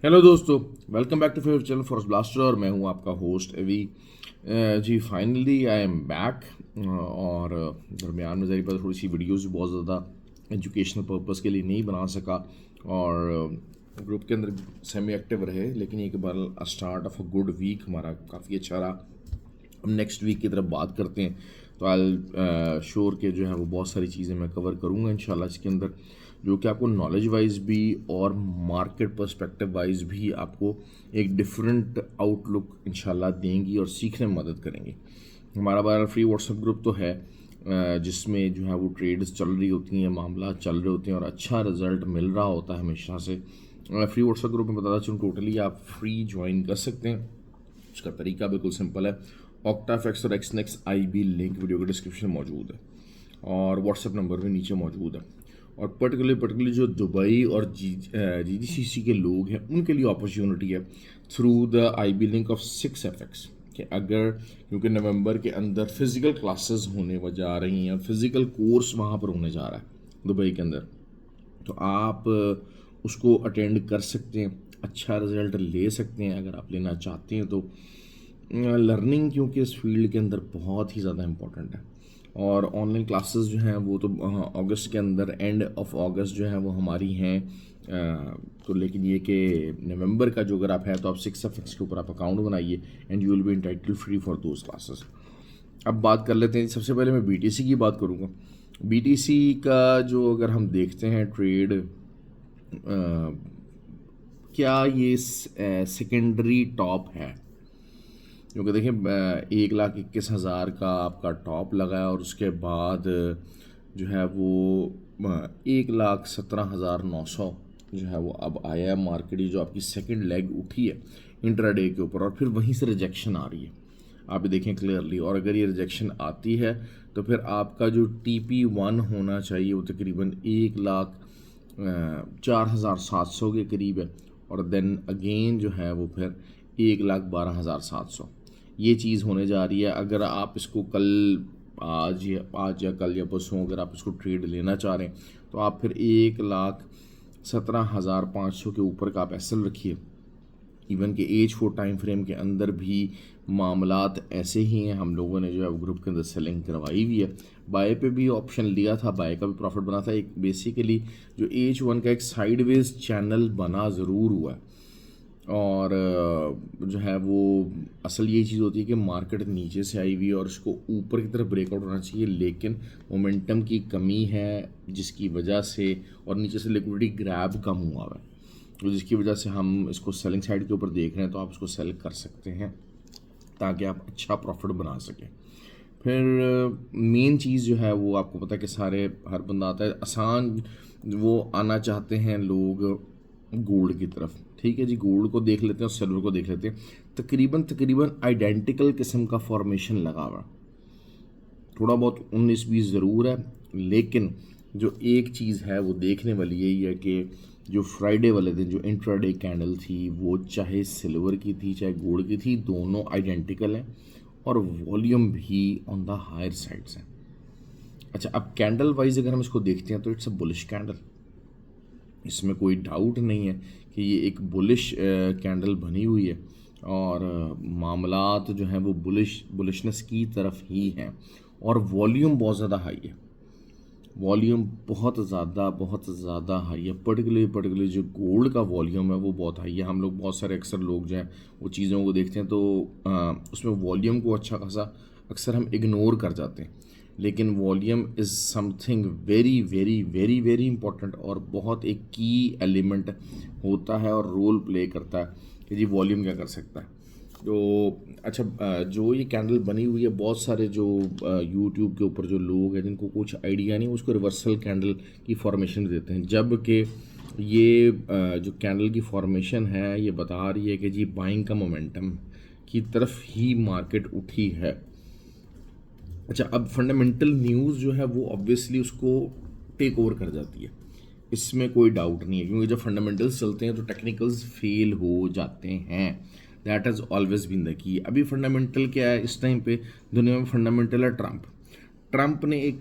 Hello दोस्तों, welcome back to favourite channel Forest Blaster और मैं हूं आपका होस्ट अवी। जी फाइनली आई एम बैक। और दरमियान में ज़रिए पर थोड़ी सी वीडियोस भी बहुत ज़्यादा एजुकेशनल पर्पस के लिए नहीं बना सका और ग्रुप के अंदर सेमी एक्टिव रहे, लेकिन एक बार start off a good week हमारा काफ़ी अच्छा रहा। हम नेक्स्ट वीक की तरफ बात करते हैं तो आई श्योर के जो है वो बहुत सारी चीज़ें मैं कवर करूँगा इंशाल्लाह इसके अंदर, जो कि आपको नॉलेज वाइज भी और मार्केट पर्सपेक्टिव वाइज भी आपको एक डिफरेंट आउटलुक इंशाल्लाह देंगी और सीखने में मदद करेंगी। हमारा बार फ्री व्हाट्सएप ग्रुप तो है जिसमें जो है वो ट्रेड्स चल रही होती हैं, मामला चल रहे होते हैं और अच्छा रिजल्ट मिल रहा होता है हमेशा से। फ्री व्हाट्सएप ग्रुप में बताता चलूँ, टोटली आप फ्री ज्वाइन कर सकते हैं। उसका तरीका बिल्कुल सिंपल है। ऑक्टाफेक्स और एक्सनेक्स आई बी लिंक वीडियो के डिस्क्रिप्शन में मौजूद है और व्हाट्सएप नंबर भी नीचे मौजूद है। और पर्टिकुलरली जो दुबई और GCC के लोग हैं उनके लिए अपॉर्चुनिटी है through the I B link of 6FX कि अगर, क्योंकि नवंबर के अंदर फिज़िकल क्लासेस होने जा रही हैं, फिज़िकल कोर्स वहाँ पर होने जा रहा है दुबई के अंदर, तो आप उसको अटेंड कर सकते हैं, अच्छा रिजल्ट ले सकते हैं अगर आप लेना चाहते हैं तो। लर्निंग क्योंकि इस फील्ड के अंदर बहुत ही ज़्यादा इम्पोर्टेंट है और ऑनलाइन क्लासेस जो हैं वो तो अगस्त के अंदर, एंड ऑफ अगस्त जो है वो हमारी हैं। तो लेकिन ये कि नवंबर का जो अगर आप है तो आप 6FX के ऊपर आप अकाउंट बनाइए and you will be entitled free for those classes. अब बात कर लेते हैं, सबसे पहले मैं BTC की बात करूँगा। BTC का जो अगर हम देखते हैं ट्रेड, क्या ये सेकेंडरी टॉप है? क्योंकि देखिए 1,21,000 का आपका टॉप लगा है और उसके बाद जो है वो 1,17,900 जो है वो अब आया है मार्केट। ये जो आपकी सेकंड लेग उठी है इंट्राडे के ऊपर और फिर वहीं से रिजेक्शन आ रही है, आप देखें क्लियरली। और अगर ये रिजेक्शन आती है तो फिर आपका जो TP1 होना चाहिए वो तकरीबन 1,04,700 के करीब है और देन अगेन जो है वो फिर 1,12,700 ये चीज़ होने जा रही है। अगर आप इसको कल, आज या कल या परसों अगर आप इसको ट्रेड लेना चाह रहे हैं तो आप फिर 1,17,500 के ऊपर का आप SL रखिए। इवन के H4 टाइम फ्रेम के अंदर भी मामलात ऐसे ही हैं। हम लोगों ने जो है ग्रुप के अंदर सेलिंग करवाई हुई है, बाय पे भी ऑप्शन लिया था, बाय का भी प्रॉफिट बना था। एक बेसिकली जो H1 का एक साइडवेज चैनल बना ज़रूर हुआ है और जो है वो असल ये चीज़ होती है कि मार्केट नीचे से आई हुई है और इसको ऊपर की तरफ ब्रेकआउट होना चाहिए, लेकिन मोमेंटम की कमी है जिसकी वजह से, और नीचे से लिक्विडिटी ग्रैब कम हुआ है तो जिसकी वजह से हम इसको सेलिंग साइड के ऊपर देख रहे हैं। तो आप इसको सेल कर सकते हैं ताकि आप अच्छा प्रॉफिट बना सकें। फिर मेन चीज़ जो है वो आपको पता है कि हर बंदा आता है आसान, वो आना चाहते हैं लोग गोल्ड की तरफ। ठीक है जी, गोल्ड को देख लेते हैं और सिल्वर को देख लेते हैं। तकरीबन तकरीबन आइडेंटिकल किस्म का फॉर्मेशन लगा हुआ, थोड़ा बहुत 19-20 ज़रूर है, लेकिन जो एक चीज़ है वो देखने वाली यही है कि जो फ्राइडे वाले दिन जो इंट्राडे कैंडल थी वो चाहे सिल्वर की थी चाहे गोल्ड की थी, दोनों आइडेंटिकल हैं और वॉल्यूम भी ऑन द हायर साइड्स हैं। अच्छा, अब कैंडल वाइज अगर हम इसको देखते हैं तो इट्स अ बुलिश कैंडल, इसमें कोई डाउट नहीं है कि ये एक बुलिश कैंडल बनी हुई है और मामलात जो हैं वो बुलिशनेस की तरफ ही हैं और वॉल्यूम बहुत ज़्यादा हाई है। वॉल्यूम बहुत ज़्यादा हाई है। पर्टिकुलरली जो गोल्ड का वॉल्यूम है वो बहुत हाई है। हम लोग बहुत सारे अक्सर लोग जो हैं वो चीज़ों को देखते हैं तो उसमें वॉल्यूम को अच्छा खासा अक्सर हम इग्नोर कर जाते हैं, लेकिन volume is something very very very very important और बहुत एक की एलिमेंट होता है और रोल प्ले करता है कि जी वॉल्यूम क्या कर सकता है। तो अच्छा, जो ये कैंडल बनी हुई है, बहुत सारे जो यूट्यूब के ऊपर जो लोग हैं जिनको कुछ आइडिया नहीं, उसको रिवर्सल कैंडल की फॉर्मेशन देते हैं, जबकि ये जो कैंडल की फॉर्मेशन है ये बता रही है कि जी बाइंग का मोमेंटम की तरफ ही मार्केट उठी है। अच्छा, अब फंडामेंटल न्यूज़ जो है वो ऑब्वियसली उसको टेक ओवर कर जाती है, इसमें कोई डाउट नहीं है, क्योंकि जब फंडामेंटल्स चलते हैं तो टेक्निकल्स फेल हो जाते हैं। That has always been the key. अभी फंडामेंटल क्या है इस टाइम पे दुनिया में? फंडामेंटल है ट्रंप ने एक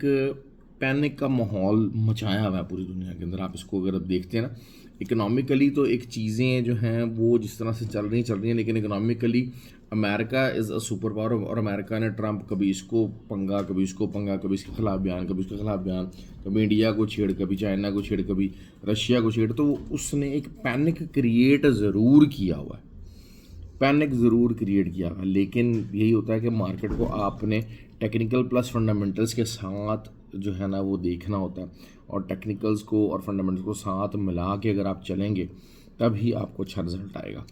पैनिक का माहौल मचाया हुआ है पूरी दुनिया के अंदर। आप इसको अगर आप देखते हैं ना, इकोनॉमिकली तो एक चीज़ें जो हैं वो जिस तरह से चल रही हैं, लेकिन economically America is a super power, और अमेरिका ने ट्रंप कभी इसको पंगा, कभी इसको पंगा, कभी इसके खिलाफ बयान, कभी इसके खिलाफ बयान, कभी इंडिया को छेड़, कभी चाइना को छेड़, कभी रशिया को छेड़, तो उसने एक पैनिक क्रिएट ज़रूर किया हुआ है, पैनिक ज़रूर क्रिएट किया है। लेकिन यही होता है कि मार्केट को आपने टेक्निकल प्लस फंडामेंटल्स के साथ जो है ना वो देखना होता है, और टेक्निकल्स को और फंडामेंटल्स को साथ मिला के अगर आप चलेंगे तभी आपको अच्छा रिजल्ट आएगा।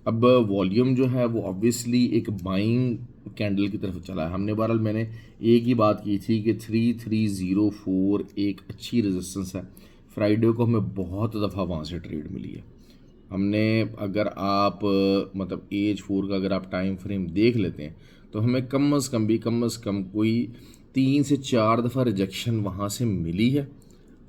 अब वॉल्यूम जो है वो ऑब्वियसली एक बाइंग कैंडल की तरफ चला है। हमने बहरहाल मैंने एक ही बात की थी कि 3304 एक अच्छी रेजिस्टेंस है। फ्राइडे को हमें बहुत दफ़ा वहाँ से ट्रेड मिली है। हमने अगर आप मतलब एज 4 का अगर आप टाइम फ्रेम देख लेते हैं तो हमें कम अज़ कम कोई 3 से 4 दफ़ा रिजेक्शन वहाँ से मिली है,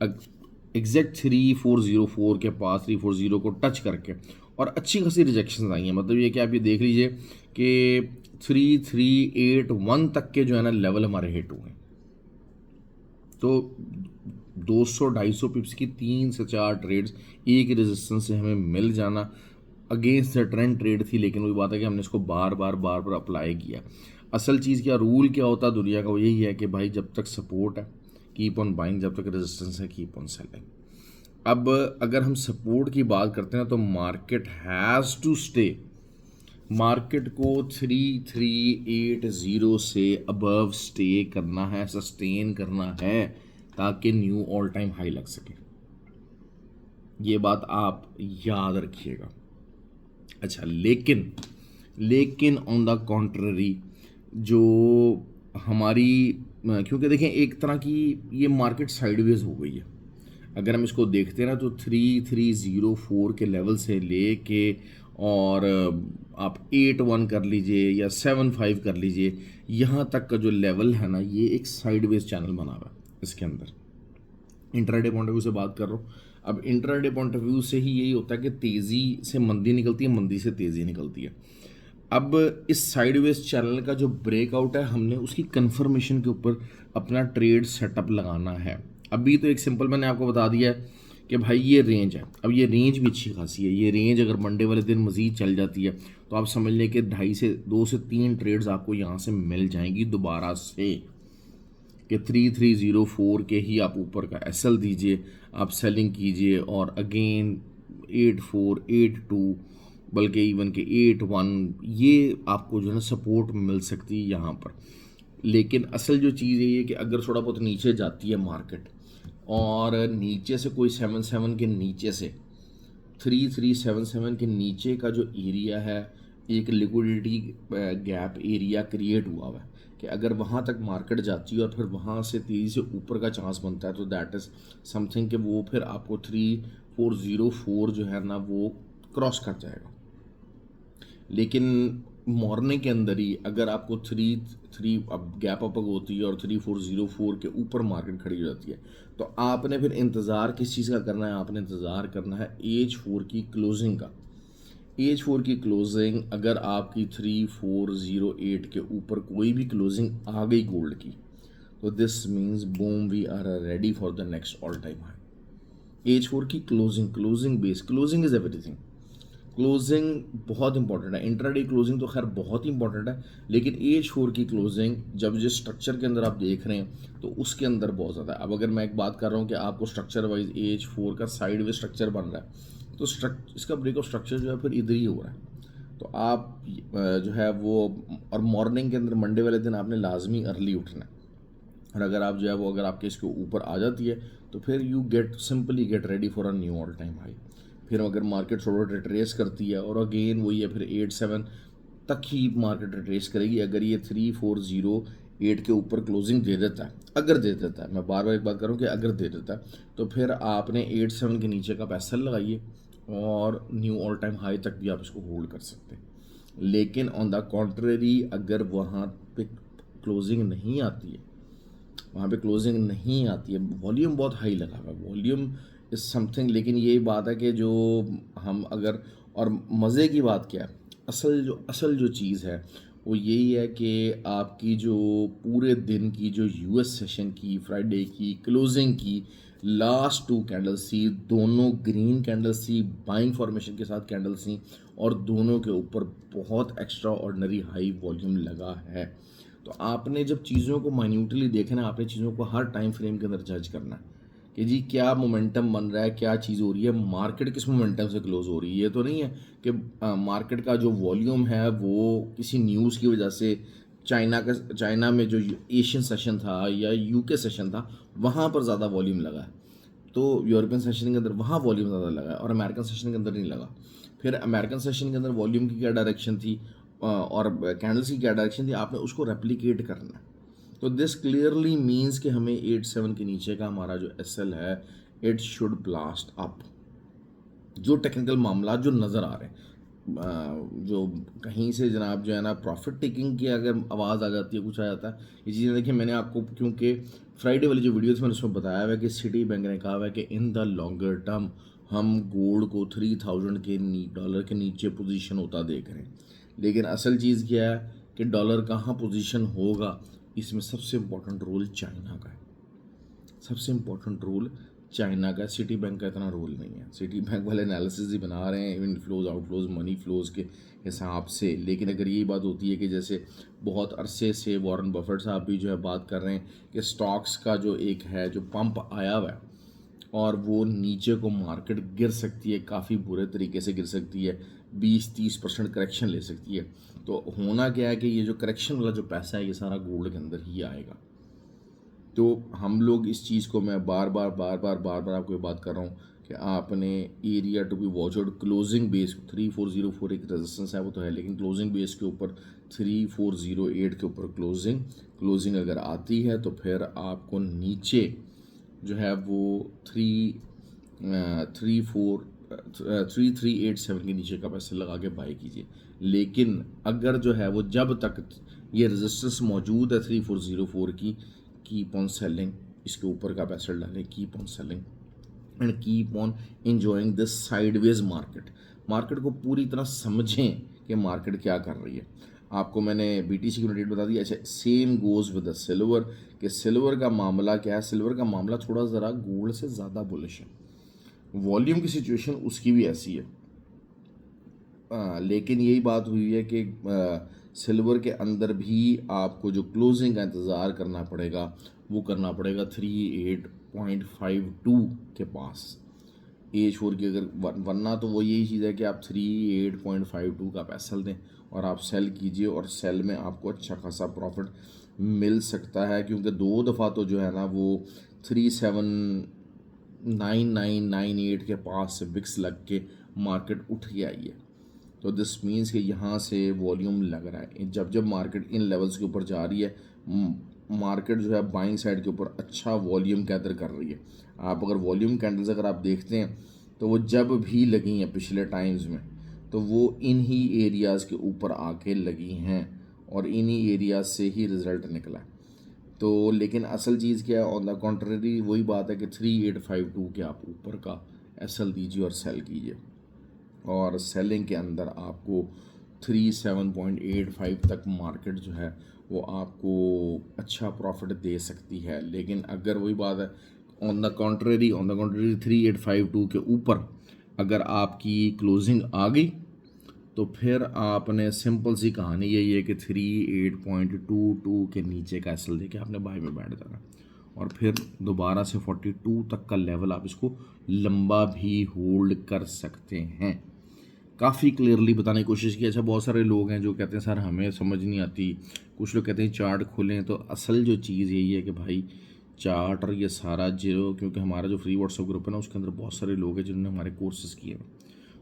एग्जैक्ट 3404 के पास 340 को टच करके, और अच्छी खासी रिजेक्शन आई हैं। मतलब ये कि आप ये देख लीजिए कि 3381 तक के जो है ना लेवल हमारे हिट हुए हैं। तो 200-250 पिप्स की 3 से 4 ट्रेड्स एक रेजिस्टेंस से हमें मिल जाना अगेंस्ट द ट्रेंड ट्रेड थी, लेकिन वही बात है कि हमने इसको बार बार अप्लाई किया। असल चीज़ क्या, रूल क्या होता है दुनिया का, वो यही है कि भाई जब तक सपोर्ट है कीप ऑन बाइंग, जब तक रेजिस्टेंस है कीप ऑन सेलिंग। अब अगर हम सपोर्ट की बात करते हैं तो market has to stay, market को 3380 से अबव स्टे करना है, सस्टेन करना है, ताकि न्यू ऑल टाइम हाई लग सके। ये बात आप याद रखिएगा। अच्छा, लेकिन ऑन द कॉन्ट्ररी जो हमारी, क्योंकि देखें एक तरह की ये मार्केट साइडवेज हो गई है। अगर हम इसको देखते हैं ना तो 3304 के लेवल से ले के और आप 81 कर लीजिए या 75 कर लीजिए, यहाँ तक का जो लेवल है ना ये एक साइडवेज चैनल बना हुआ है इसके अंदर। इंट्राडे पॉइंट ऑफ व्यू से बात कर रहा हूँ। अब इंट्राडे पॉइंट ऑफ व्यू से ही यही होता है कि तेज़ी से मंदी निकलती है, मंदी से तेज़ी निकलती है। अब इस साइडवेज चैनल का जो ब्रेकआउट है, हमने उसकी कंफर्मेशन के ऊपर अपना ट्रेड सेटअप लगाना है। अभी तो एक सिंपल मैंने आपको बता दिया है कि भाई ये रेंज है। अब ये रेंज भी अच्छी खासी है। ये रेंज अगर मंडे वाले दिन मज़ीद चल जाती है तो आप समझ लें कि 2 से 3 ट्रेड्स आपको यहाँ से मिल जाएंगी दोबारा से, कि 3304 के ही आप ऊपर का एसएल दीजिए, आप सेलिंग कीजिए, और अगेन 8482 बल्कि इवन के 81 ये आपको जो है ना सपोर्ट मिल सकती है यहाँ पर। लेकिन असल जो चीज़ है ये कि अगर थोड़ा बहुत नीचे जाती है मार्केट और नीचे से कोई 77 के नीचे से 3377 के नीचे का जो एरिया है, एक लिक्विडिटी गैप एरिया क्रिएट हुआ है कि अगर वहाँ तक मार्केट जाती है और फिर वहाँ से तेज़ी से ऊपर का चांस बनता है तो दैट इज़ समथिंग कि वो फिर आपको 3404 जो है ना वो क्रॉस कर जाएगा। लेकिन मॉर्निंग के अंदर ही अगर आपको 3 अब गैप अप होती है और 3404 के ऊपर मार्केट खड़ी हो जाती है तो आपने फिर इंतज़ार किस चीज़ का करना है, आपने इंतज़ार करना है एज 4 की क्लोजिंग का। एज 4 की क्लोजिंग अगर आपकी 3408 के ऊपर कोई भी क्लोजिंग आ गई गोल्ड की तो this means boom we are ready for the next all time high. As 4 की closing base, closing is everything. Closing बहुत इंपॉर्टेंट है। इंट्राडे क्लोजिंग तो खैर बहुत ही इंपॉर्टेंट है, लेकिन एज 4 की क्लोजिंग जब जिस स्ट्रक्चर के अंदर आप देख रहे हैं तो उसके अंदर बहुत ज़्यादा है। अब अगर मैं एक बात कर रहा हूँ कि आपको स्ट्रक्चर वाइज एज 4 का साइड वे स्ट्रक्चर बन रहा है तो इसका ब्रेक ऑफ स्ट्रक्चर जो है फिर इधर ही हो रहा है। तो आप जो है वो, और मॉर्निंग के अंदर मंडे वाले दिन आपने लाजमी अर्ली उठना है, और अगर आप जो है वो अगर आपके इसके ऊपर आ जाती है तो फिर you simply get ready for a knew all time high. फिर अगर मार्केट थोड़ा रिट्रेस करती है और अगेन वही है फिर 87 तक ही मार्केट रिट्रेस करेगी। अगर ये 3408 के ऊपर क्लोजिंग दे देता है, अगर दे देता है, मैं बार बार एक बात करूँ कि अगर दे देता है तो फिर आपने 87 के नीचे का पैसा लगाइए और न्यू ऑल टाइम हाई तक भी आप इसको होल्ड कर सकते हैं। लेकिन ऑन द कॉन्ट्रेरी अगर वहाँ पे क्लोजिंग नहीं आती है, वहाँ पे क्लोजिंग नहीं आती है, वॉल्यूम बहुत हाई लगा हुआ है, वॉल्यूम इज़ समथिंग। लेकिन यही बात है कि जो हम अगर, और मज़े की बात क्या है, असल जो चीज़ है वो यही है कि आपकी जो पूरे दिन की जो यूएस सेशन की फ्राइडे की क्लोजिंग की लास्ट 2 कैंडल्स थी, दोनों ग्रीन कैंडल्स थी, बाइंग फॉर्मेशन के साथ कैंडल्स थी और दोनों के ऊपर बहुत एक्स्ट्रा ऑर्डिनरी हाई वॉल्यूम लगा है। तो आपने जब चीज़ों को माइन्यूटली देखना है, आपने चीज़ों को हर टाइम फ्रेम के अंदर जज करना है कि जी क्या मोमेंटम बन रहा है, क्या चीज़ हो रही है, मार्केट किस मोमेंटम से क्लोज हो रही है। ये तो नहीं है कि मार्केट का जो वॉल्यूम है वो किसी न्यूज़ की वजह से चाइना में जो एशियन सेशन था या यूके सेशन था वहाँ पर ज़्यादा वॉल्यूम लगा है, तो यूरोपियन सेशन के अंदर वहाँ वॉल्यूम ज़्यादा लगा है और अमेरिकन सेशन के अंदर नहीं लगा। फिर अमेरिकन सेशन के अंदर वॉल्यूम की क्या डायरेक्शन थी और कैंडल्स की क्या डायरेक्शन थी, आपने उसको रेप्लिकेट करना है। तो दिस क्लियरली मीन्स कि हमें 87 के नीचे का हमारा जो एसएल है इट शुड ब्लास्ट अप। जो टेक्निकल मामला जो नज़र आ रहे हैं, जो कहीं से जनाब जो है ना प्रॉफिट टेकिंग की अगर आवाज़ आ जाती है, कुछ आ जाता है, ये चीज़ें देखिए मैंने आपको क्योंकि फ्राइडे वाली जो वीडियोस मैंने उसमें बताया हुआ है कि सिटी बैंक ने कहा हुआ है कि इन द लॉन्गर टर्म हम गोल्ड को 3000 के डॉलर के नीचे पोजीशन होता देख रहे हैं। लेकिन असल चीज़ क्या है कि डॉलर कहाँ पोजीशन होगा, इसमें सबसे इम्पोर्टेंट रोल चाइना का है। सबसे इम्पोर्टेंट रोल चाइना का, सिटी बैंक का इतना रोल नहीं है। सिटी बैंक वाले एनालिसिस ही बना रहे हैं इनफ्लोज आउटफ्लोज मनी फ्लोज के हिसाब से। लेकिन अगर यही बात होती है कि जैसे बहुत अरसे से वॉरेन बफेट साहब भी जो है बात कर रहे हैं कि स्टॉक्स का जो एक है जो पंप आया हुआ है और वो नीचे को मार्केट गिर सकती है, काफ़ी बुरे तरीके से गिर सकती है, 20-30% करेक्शन ले सकती है। तो होना क्या है कि ये जो करेक्शन वाला जो पैसा है ये सारा गोल्ड के अंदर ही आएगा। तो हम लोग इस चीज़ को मैं बार बार आपको ये बात कर रहा हूँ कि आपने area to be watch out. Closing base 3404 एक रेजिस्टेंस है वो तो है, लेकिन क्लोजिंग बेस के ऊपर 3408 के ऊपर क्लोजिंग अगर आती है तो फिर आपको नीचे जो है वो 3387 के नीचे का पैसे लगा के बाई कीजिए। लेकिन अगर जो है वो जब तक ये रेजिस्टेंस मौजूद है 3404 की, कीप ऑन सेलिंग, इसके ऊपर का पैसा डालें, keep on selling and keep on enjoying this sideways market को पूरी तरह समझें कि मार्केट क्या कर रही है। आपको मैंने बीटीसी की यूनिट बता दी। अच्छा, same goes with the silver कि सिल्वर का मामला क्या है। सिल्वर का मामला थोड़ा ज़रा गोल्ड से ज़्यादा बुलिश है, वॉल्यूम की सिचुएशन उसकी भी ऐसी है। लेकिन यही बात हुई है कि सिल्वर के अंदर भी आपको जो क्लोजिंग का इंतज़ार करना पड़ेगा वो करना पड़ेगा 38.52 के पास H4 की। अगर वरना तो वो यही चीज़ है कि आप 38.52 का पैसा दें और आप सेल कीजिए और सेल में आपको अच्छा खासा प्रॉफिट मिल सकता है, क्योंकि 2 दफ़ा तो जो है ना वो 379998 के पास से विक्स लग के मार्केट उठ के आई है। तो दिस मीन्स कि यहाँ से वॉल्यूम लग रहा है। जब मार्केट इन लेवल्स के ऊपर जा रही है, मार्केट जो है बाइंग साइड के ऊपर अच्छा वॉल्यूम गैदर कर रही है। आप अगर वॉल्यूम कैंडल्स अगर आप देखते हैं तो वो जब भी लगी हैं पिछले टाइम्स में तो वो इन ही एरियाज़ के ऊपर आके लगी हैं और इन्हीं एरियाज से ही रिज़ल्ट निकला है। तो लेकिन असल चीज़ क्या है, ऑन द कॉन्ट्ररी वही बात है कि 3852 के आप ऊपर का एसएल दीजिए और सेल कीजिए, और सेलिंग के अंदर आपको 37.85 तक मार्केट जो है वो आपको अच्छा प्रॉफिट दे सकती है। लेकिन अगर वही बात है ऑन द कॉन्ट्ररी 3852 के ऊपर अगर आपकी क्लोजिंग आ गई तो फिर आपने सिंपल सी कहानी यही है कि 38.22 के नीचे का एसएल देके आपने बाय में बैठ जाना और फिर दोबारा से 42 तक का लेवल आप इसको लंबा भी होल्ड कर सकते हैं। काफ़ी क्लियरली बताने की कोशिश की। अच्छा, बहुत सारे लोग हैं जो कहते हैं सर हमें समझ नहीं आती, कुछ लोग कहते हैं चार्ट खोलें, तो असल जो चीज़ यही है कि भाई चार्ट और ये सारा जो, क्योंकि हमारा जो फ्री व्हाट्सएप ग्रुप है ना उसके अंदर बहुत सारे लोग हैं जिन्होंने हमारे कोर्सेज़ किए हैं,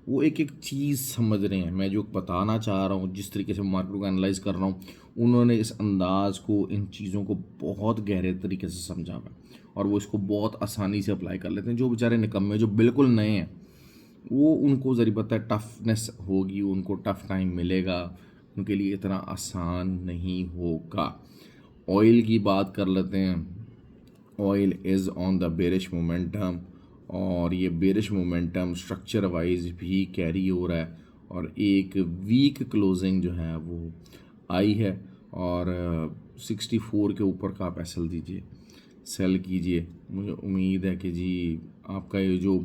वो एक एक चीज़ समझ रहे हैं। मैं जो बताना चाह रहा हूँ, जिस तरीके से मार्केट को एनालाइज कर रहा हूँ, उन्होंने इस अंदाज़ को, इन चीज़ों को बहुत गहरे तरीके से समझा हुआ है और वो इसको बहुत आसानी से अप्लाई कर लेते हैं। जो बेचारे निकम्मे, जो बिल्कुल नए हैं, वो उनको ज़री पता है टफनेस होगी, उनको टफ टाइम मिलेगा, उनके लिए इतना आसान नहीं होगा। ऑयल की बात कर लेते हैं। Oil is on the bearish momentum और ये बेरिश मोमेंटम स्ट्रक्चर वाइज भी कैरी हो रहा है और एक वीक क्लोजिंग जो है वो आई है और 64 के ऊपर का आप एसएल दीजिए, सेल कीजिए मुझे उम्मीद है कि जी आपका ये जो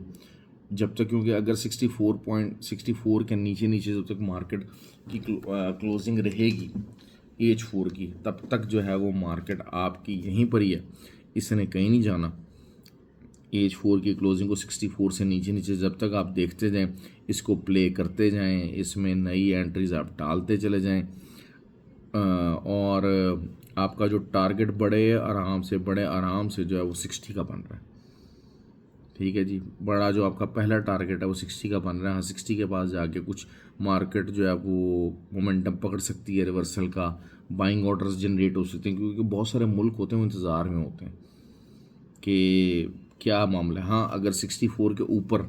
जब तक, क्योंकि अगर 64 के नीचे नीचे जब तक मार्केट की क्लोजिंग रहेगी H4 की, तब तक जो है वो मार्केट आपकी यहीं पर ही है, इसने कहीं नहीं जाना। H4 की क्लोजिंग को 64 से नीचे नीचे जब तक आप देखते जाएं, इसको प्ले करते जाएं, इसमें नई एंट्रीज आप डालते चले जाएं, और आपका जो टारगेट बड़े आराम से जो है वो 60 का बन रहा है। ठीक है जी, बड़ा जो आपका पहला टारगेट है वो 60 का बन रहा है। हाँ, 60 के पास जाके कुछ मार्केट जो है वो मोमेंटम पकड़ सकती है, रिवर्सल का बाइंग ऑर्डर्स जनरेट हो सकते हैं, क्योंकि बहुत सारे मुल्क होते हैं वो इंतज़ार में होते हैं कि क्या मामला है। हाँ, अगर 64 के ऊपर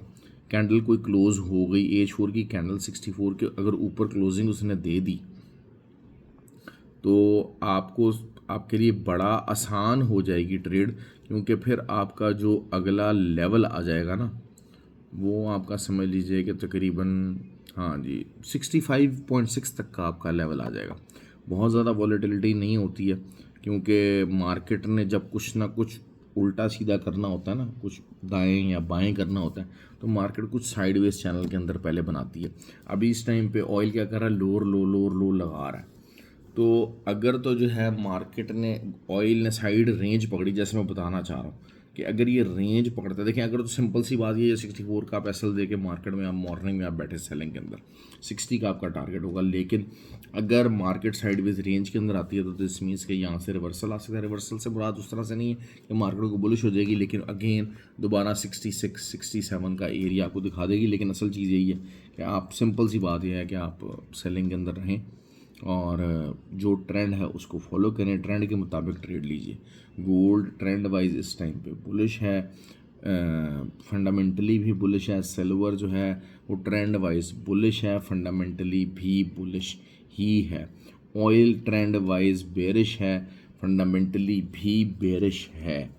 कैंडल कोई क्लोज हो गई, H4 की कैंडल 64 के अगर ऊपर क्लोजिंग उसने दे दी, तो आपको आपके लिए बड़ा आसान हो जाएगी ट्रेड, क्योंकि फिर आपका जो अगला लेवल आ जाएगा ना, वो आपका समझ लीजिए कि तकरीबन, हाँ जी, 65.6 तक का आपका लेवल आ जाएगा। बहुत ज़्यादा वॉलेटिलिटी नहीं होती है, क्योंकि मार्केट ने जब कुछ ना कुछ उल्टा सीधा करना होता है ना, कुछ दाएं या बाएं करना होता है, तो मार्केट कुछ साइडवेज चैनल के अंदर पहले बनाती है। अभी इस टाइम पे ऑयल क्या कर रहा है, लोअर लो लगा रहा है। तो अगर तो जो है मार्केट ने, ऑयल ने साइड रेंज पकड़ी, जैसे मैं बताना चाह रहा हूँ कि अगर ये रेंज पकड़ता है, देखिए अगर तो सिंपल सी बात ये है, 64 का आप एसएल दे के मार्केट में आप मॉर्निंग में आप बैठे सेलिंग के अंदर, 60 का आपका टारगेट होगा। लेकिन अगर मार्केट साइडवेज रेंज के अंदर आती है तो दिस मीन्स कि यहाँ से रिवर्सल आ सकता है। रिवर्सल से मुराद उस तरह से नहीं है कि मार्केट को बुलिश हो जाएगी, लेकिन अगेन दोबारा 66 67 का एरिया आपको दिखा देगी। लेकिन असल चीज़ यही है कि आप, सिंपल सी बात यह है कि आप सेलिंग के अंदर रहें और जो ट्रेंड है उसको फॉलो करें, ट्रेंड के मुताबिक ट्रेड लीजिए। गोल्ड ट्रेंड वाइज इस टाइम पे बुलिश है, फंडामेंटली भी बुलिश है। सिल्वर जो है वो ट्रेंड वाइज बुलिश है, फंडामेंटली भी बुलिश ही है। ऑयल ट्रेंड वाइज बेरिश है, फंडामेंटली भी बेरिश है।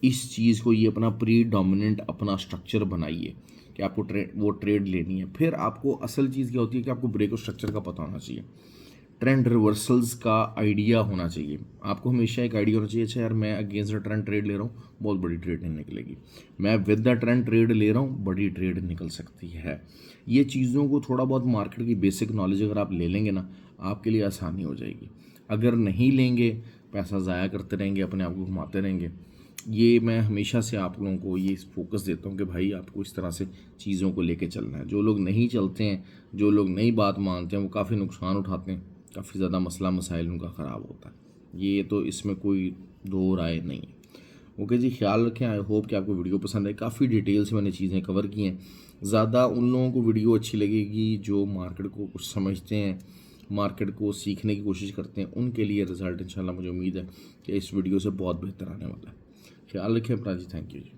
इस चीज़ को, ये अपना प्री डोमिनेंट अपना स्ट्रक्चर बनाइए कि आपको वो ट्रेड लेनी है। फिर आपको असल चीज़ क्या होती है कि आपको ब्रेक और स्ट्रक्चर का पता होना चाहिए, ट्रेंड रिवर्सल्स का आइडिया होना चाहिए। आपको हमेशा एक आइडिया होना चाहिए, अच्छा यार मैं अगेंस्ट द ट्रेंड ट्रेड ले रहा हूँ, बहुत बड़ी ट्रेड नहीं निकलेगी। मैं विद द ट्रेंड ट्रेड ले रहा हूँ, बड़ी ट्रेड निकल सकती है। ये चीज़ों को थोड़ा बहुत मार्केट की बेसिक नॉलेज अगर आप ले लेंगे ना, आपके लिए आसानी हो जाएगी। अगर नहीं लेंगे, पैसा ज़ाया करते रहेंगे, अपने आप को घुमाते रहेंगे। ये मैं हमेशा से आप लोगों को ये फोकस देता हूँ कि भाई आपको इस तरह से चीज़ों को लेके चलना है। जो लोग नहीं चलते हैं, जो लोग नई बात मानते हैं, वो काफ़ी नुकसान उठाते हैं, काफ़ी ज़्यादा मसला मसाइल उनका ख़राब होता है। ये तो इसमें कोई दो राय नहीं है। ओके जी, ख्याल रखें। आई होप कि आपको वीडियो पसंद है। काफ़ी डिटेल से मैंने चीज़ें कवर की हैं। ज़्यादा उन लोगों को वीडियो अच्छी लगेगी जो मार्केट को कुछ समझते हैं, मार्केट को सीखने की कोशिश करते हैं। उनके लिए रिज़ल्ट इंशाल्लाह मुझे उम्मीद है कि इस वीडियो से बहुत बेहतर आने वाला है। ख्याल रखें अपना जी, थैंक यू जी।